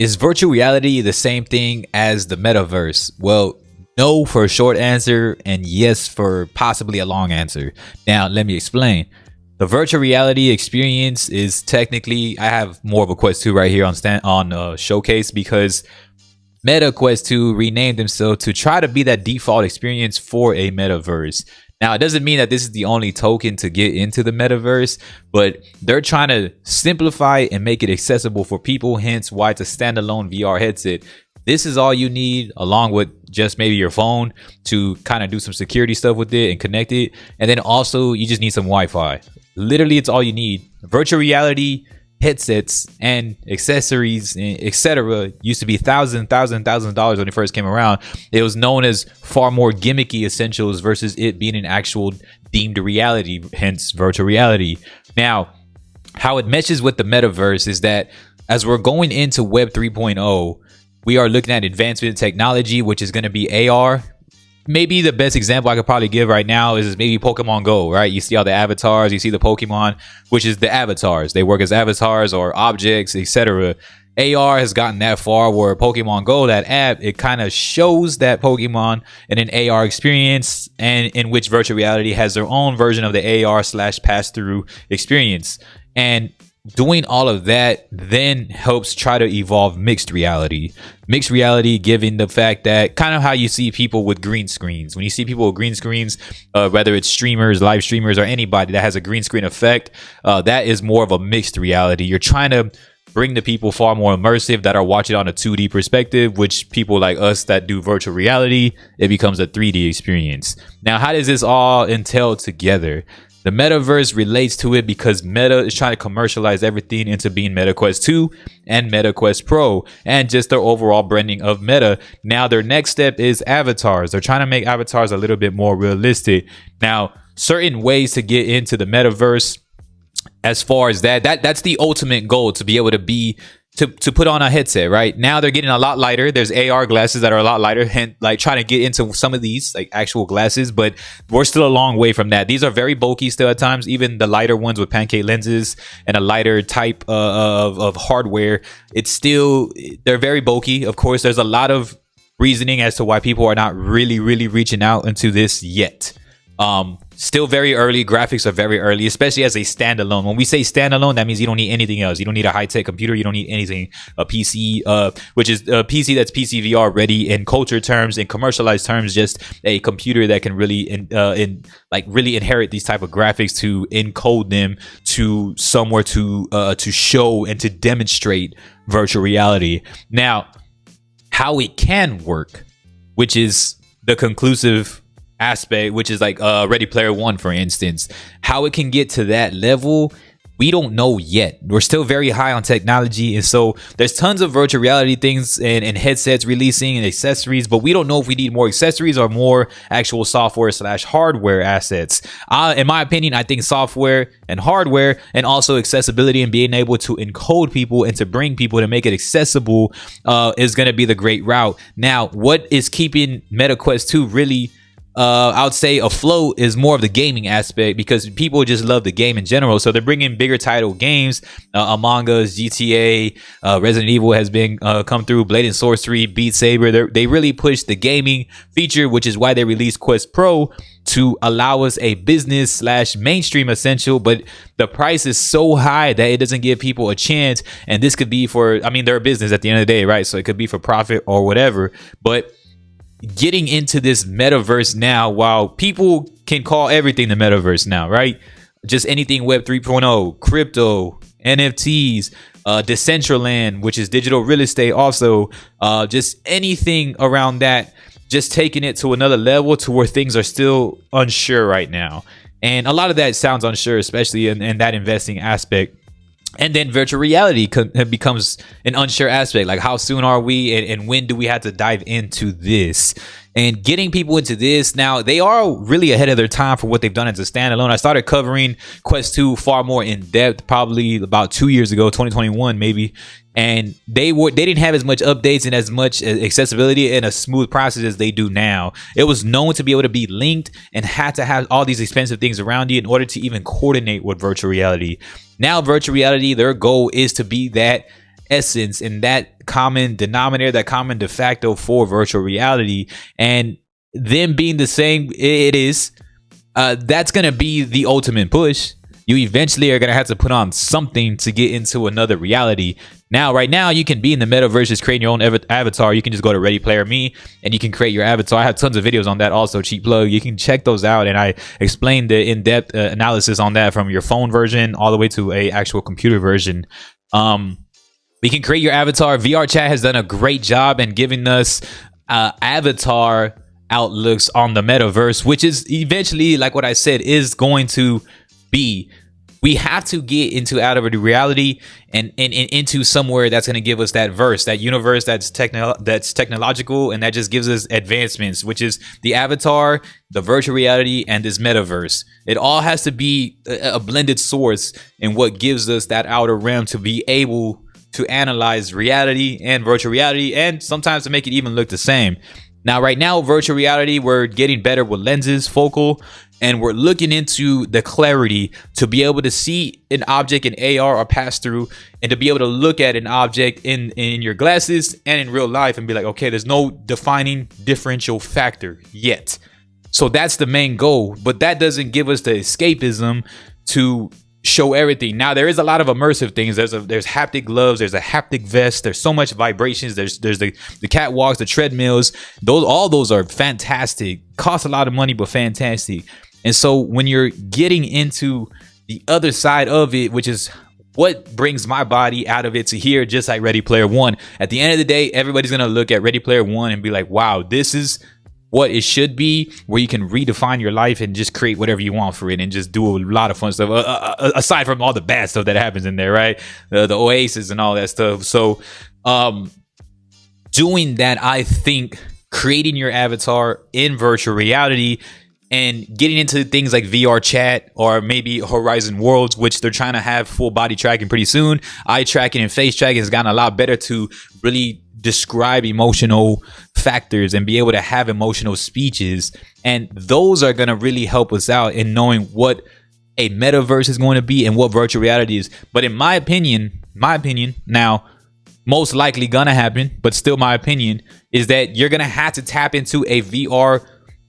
Is virtual reality the same thing as the metaverse? Well, no for a short answer, and yes for possibly a long answer. Now, let me explain. The virtual reality experience is technically, I have more of a Quest 2 right here on Showcase, because Meta Quest 2 renamed themselves to try to be that default experience for a metaverse. Now, it doesn't mean that this is the only token to get into the metaverse, but they're trying to simplify and make it accessible for people, hence why it's a standalone VR headset. This is all you need, along with just maybe your phone, to kind of do some security stuff with it and connect it. And then also, you just need some Wi-Fi. Literally, it's all you need. Virtual reality headsets and accessories, etc., used to be $1,000 when it first came around. It was known as far more gimmicky essentials versus it being an actual deemed reality, hence virtual reality. Now, how it meshes with the metaverse is that as we're going into Web 3.0, we are looking at advancement in technology, which is going to be AR. Maybe the best example I could probably give right now is maybe Pokemon Go, right? You see all the avatars, you see the Pokemon, which is the avatars. They work as avatars or objects, etc. AR has gotten that far where Pokemon Go, that app, it kind of shows that Pokemon in an AR experience, and in which virtual reality has their own version of the AR / pass-through experience. And doing all of that then helps try to evolve mixed reality. Mixed reality, given the fact that kind of how you see people with green screens. When you see people with green screens, whether it's streamers, live streamers, or anybody that has a green screen effect, that is more of a mixed reality. You're trying to bring the people far more immersive that are watching on a 2D perspective, which people like us that do virtual reality, it becomes a 3D experience. Now, how does this all entail together? The metaverse relates to it because Meta is trying to commercialize everything into being Meta Quest 2 and Meta Quest Pro, and just their overall branding of Meta. Now, their next step is avatars. They're trying to make avatars a little bit more realistic. Now, certain ways to get into the metaverse, as far as that's the ultimate goal, to be able to be to put on a headset. Right now they're getting a lot lighter. There's AR glasses that are a lot lighter, and like trying to get into some of these like actual glasses, but we're still a long way from that. These are very bulky still at times. Even the lighter ones with pancake lenses and a lighter type of hardware, they're very bulky. Of course, there's a lot of reasoning as to why people are not really reaching out into this yet. Still very early. Graphics are very early, especially as a standalone. When we say standalone, that means you don't need anything else. You don't need a high-tech computer. You don't need anything. A PC, which is a PC that's PC VR ready in culture terms, in commercialized terms, just a computer that can really really inherit these type of graphics, to encode them to somewhere to show and to demonstrate virtual reality. Now, how it can work, which is the conclusive aspect, which is like Ready Player One, for instance, how it can get to that level, we don't know yet. We're still very high on technology, and so there's tons of virtual reality things and headsets releasing and accessories, but we don't know if we need more accessories or more actual software / hardware assets. In my opinion, I think software and hardware, and also accessibility and being able to encode people and to bring people to make it accessible, is going to be the great route. Now, what is keeping Meta Quest 2 really I would say afloat is more of the gaming aspect, because people just love the game in general. So they're bringing bigger title games, Among Us, GTA, Resident Evil has been come through, Blade and Sorcery, Beat Saber. They really pushed the gaming feature, which is why they released Quest Pro, to allow us a business / mainstream essential, but the price is so high that it doesn't give people a chance. And this could be they're a business at the end of the day, right? So it could be for profit or whatever, but getting into this metaverse now, while people can call everything the metaverse now, right? Just anything Web 3.0, crypto, NFTs, Decentraland, which is digital real estate also, just anything around that, just taking it to another level to where things are still unsure right now. And a lot of that sounds unsure, especially in that investing aspect. And then virtual reality becomes an unsure aspect. Like, how soon are we, and when do we have to dive into this? And getting people into this now, they are really ahead of their time for what they've done as a standalone. I started covering Quest 2 far more in depth probably about 2 years ago, 2021 maybe. And they didn't have as much updates and as much accessibility and a smooth process as they do now. It was known to be able to be linked and had to have all these expensive things around you in order to even coordinate with virtual reality. Now, virtual reality, their goal is to be that essence and that that common denominator, that common de facto for virtual reality, and them being the same it is, that's going to be the ultimate push. You eventually are going to have to put on something to get into another reality. Now, right now, you can be in the metaverse, just creating your own avatar. You can just go to Ready Player Me and you can create your avatar. I have tons of videos on that also, cheap plug. You can check those out. And I explained the in-depth analysis on that from your phone version all the way to a actual computer version. We can create your avatar. VR Chat has done a great job in giving us avatar outlooks on the metaverse, which is eventually, like what I said, is going to be. We have to get into out of reality and into somewhere that's going to give us that verse, that universe that's technological, and that just gives us advancements, which is the avatar, the virtual reality, and this metaverse. It all has to be a blended source in what gives us that outer realm to be able to analyze reality and virtual reality, and sometimes to make it even look the same. Now, right now, virtual reality, we're getting better with lenses, focal, and we're looking into the clarity to be able to see an object in AR or pass through, and to be able to look at an object in your glasses and in real life and be like, okay, there's no defining differential factor yet. So that's the main goal, but that doesn't give us the escapism to show everything. Now, there is a lot of immersive things. There's haptic gloves, there's a haptic vest, there's so much vibrations, there's the catwalks, the treadmills. All those are fantastic, cost a lot of money, but fantastic. And so when you're getting into the other side of it, which is what brings my body out of it to here, just like Ready Player One, at the end of the day, everybody's gonna look at Ready Player One and be like, wow, this is what it should be, where you can redefine your life and just create whatever you want for it and just do a lot of fun stuff, aside from all the bad stuff that happens in there, right? The Oasis and all that stuff. So doing that, I think creating your avatar in virtual reality and getting into things like VR Chat or maybe Horizon Worlds, which they're trying to have full body tracking pretty soon. Eye tracking and face tracking has gotten a lot better to really describe emotional factors and be able to have emotional speeches, and those are going to really help us out in knowing what a metaverse is going to be and what virtual reality is. But in my opinion, now most likely gonna happen, but still my opinion, is that you're gonna have to tap into a VR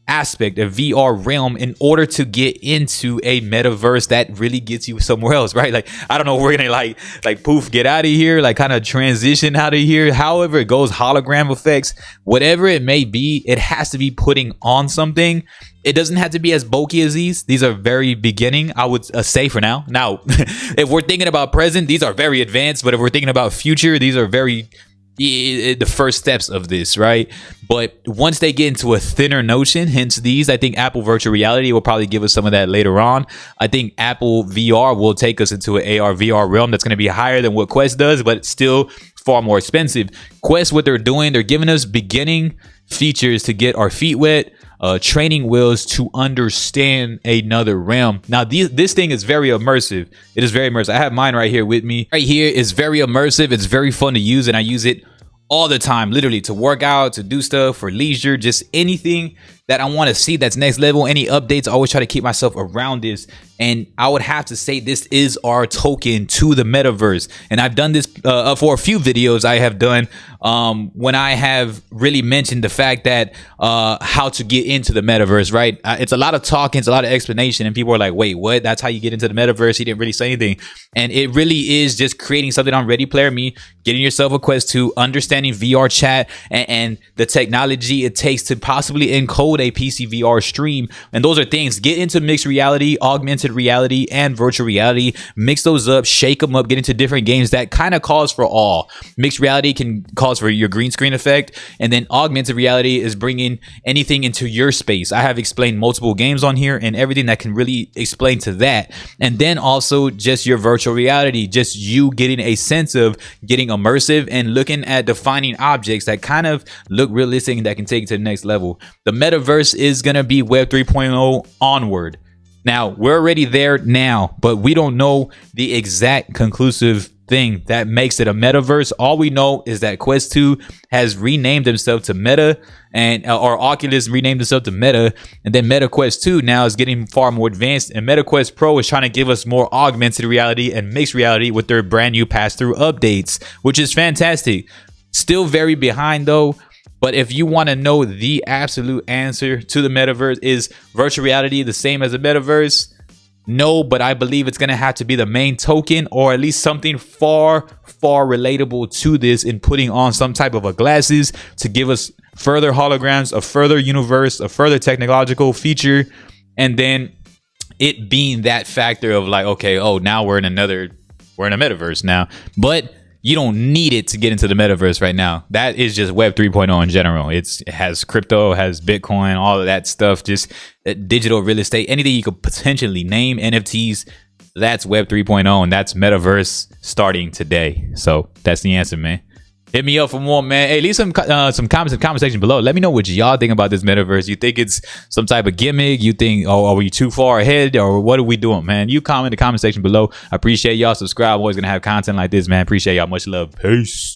aspect, a VR realm, in order to get into a metaverse that really gets you somewhere else, right? Like, I don't know, we're gonna like poof, get out of here, like kind of transition out of here, however it goes, hologram effects, whatever it may be, it has to be putting on something. It doesn't have to be as bulky as these are very beginning, I would say, for now. If we're thinking about present, these are very advanced, but if we're thinking about future, these are very the first steps of this, right? But once they get into a thinner notion, hence these, I think Apple virtual reality will probably give us some of that later on. I think Apple VR will take us into an AR VR realm that's going to be higher than what Quest does, but still far more expensive. Quest, what they're doing, they're giving us beginning features to get our feet wet, training wheels to understand another realm. Now, this thing is very immersive. It is very immersive. I have mine right here with me. Right here is very immersive. It's very fun to use, and I use it all the time, literally, to work out, to do stuff for leisure, just anything that I want to see that's next level. Any updates, I always try to keep myself around this. And I would have to say this is our token to the metaverse. And I've done this for a few videos I have done when I have really mentioned the fact that how to get into the metaverse, right? It's a lot of talking, it's a lot of explanation, and people are like, wait, what? That's how you get into the metaverse? He didn't really say anything. And it really is just creating something on Ready Player Me, getting yourself a Quest 2, understanding VR Chat and the technology it takes to possibly encode a PC VR stream. And those are things. Get into mixed reality, augmented reality, and virtual reality. Mix those up, shake them up, get into different games. That kind of calls for all. Mixed reality can calls for your green screen effect, and then augmented reality is bringing anything into your space. I have explained multiple games on here and everything that can really explain to that. And then also just your virtual reality, just you getting a sense of getting immersive and looking at defining objects that kind of look realistic and that can take it to the next level. The metaverse is going to be Web 3.0 onward. Now, we're already there now, but we don't know the exact conclusive thing that makes it a metaverse. All we know is that Quest 2 has renamed himself to Meta, and or Oculus renamed himself to Meta, and then Meta Quest 2 now is getting far more advanced, and Meta Quest Pro is trying to give us more augmented reality and mixed reality with their brand new pass-through updates, which is fantastic. Still very behind though. But if you want to know the absolute answer to the metaverse, is virtual reality the same as the metaverse? No, but I believe it's going to have to be the main token, or at least something far relatable to this, in putting on some type of a glasses to give us further holograms, a further universe, a further technological feature, and then it being that factor of like, okay, oh, now we're in a metaverse now. But you don't need it to get into the metaverse right now. That is just Web 3.0 in general. It has crypto, has Bitcoin, all of that stuff, just digital real estate, anything you could potentially name, NFTs. That's Web 3.0, and that's metaverse starting today. So that's the answer, man. Hit me up for more, man. Hey, leave some comments in the comment section below. Let me know what y'all think about this metaverse. You think it's some type of gimmick? You think, oh, are we too far ahead? Or what are we doing, man? You comment in the comment section below. I appreciate y'all. Subscribe. I'm always going to have content like this, man. Appreciate y'all. Much love. Peace.